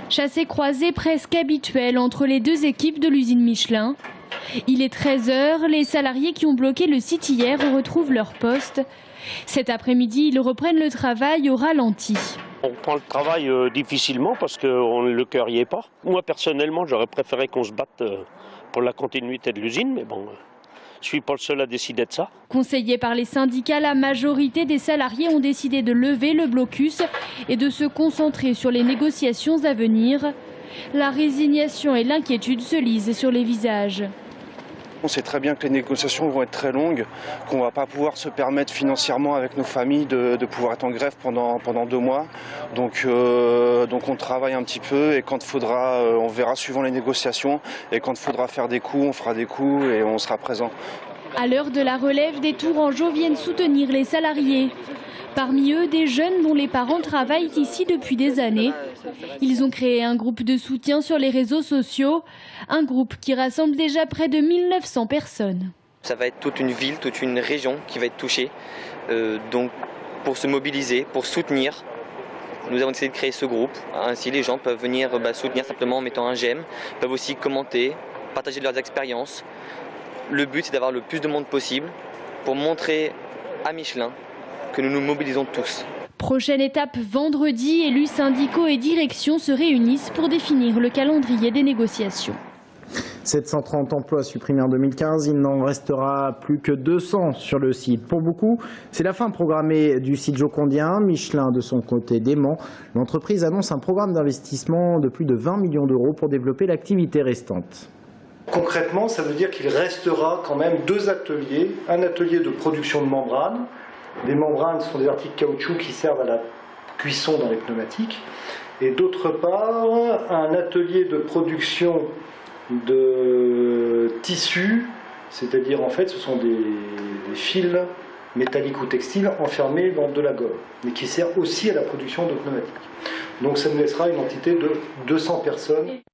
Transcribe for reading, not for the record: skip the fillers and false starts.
Chassé-croisé presque habituel entre les deux équipes de l'usine Michelin. Il est 13 h, les salariés qui ont bloqué le site hier retrouvent leur poste. Cet après-midi, ils reprennent le travail au ralenti. On prend le travail difficilement parce que le cœur n'y est pas. Moi personnellement, j'aurais préféré qu'on se batte pour la continuité de l'usine, mais bon, je ne suis pas le seul à décider de ça. Conseillés par les syndicats, la majorité des salariés ont décidé de lever le blocus et de se concentrer sur les négociations à venir. La résignation et l'inquiétude se lisent sur les visages. On sait très bien que les négociations vont être très longues, qu'on ne va pas pouvoir se permettre financièrement avec nos familles de pouvoir être en grève pendant 2 mois. Donc on travaille un petit peu et quand il faudra, on verra suivant les négociations. Et quand il faudra faire des coups, on fera des coups et on sera présent. À l'heure de la relève, des Tourangeaux viennent soutenir les salariés. Parmi eux, des jeunes dont les parents travaillent ici depuis des années. Ils ont créé un groupe de soutien sur les réseaux sociaux, un groupe qui rassemble déjà près de 1900 personnes. Ça va être toute une ville, toute une région qui va être touchée. Donc pour se mobiliser, pour soutenir, nous avons décidé de créer ce groupe. Ainsi les gens peuvent venir soutenir simplement en mettant un j'aime, peuvent aussi commenter, partager leurs expériences. Le but c'est d'avoir le plus de monde possible pour montrer à Michelin que nous nous mobilisons tous. Prochaine étape vendredi, élus syndicaux et direction se réunissent pour définir le calendrier des négociations. 730 emplois supprimés en 2015, il n'en restera plus que 200 sur le site. Pour beaucoup, c'est la fin programmée du site jocondien. Michelin, de son côté, dément. L'entreprise annonce un programme d'investissement de plus de 20 millions d'euros pour développer l'activité restante. Concrètement, ça veut dire qu'il restera quand même 2 ateliers. Un atelier de production de membranes. Les membranes sont des articles caoutchouc qui servent à la cuisson dans les pneumatiques. Et d'autre part, un atelier de production de tissus, c'est-à-dire en fait ce sont des fils métalliques ou textiles enfermés dans de la gomme, mais qui sert aussi à la production de pneumatiques. Donc ça nous laissera une entité de 200 personnes.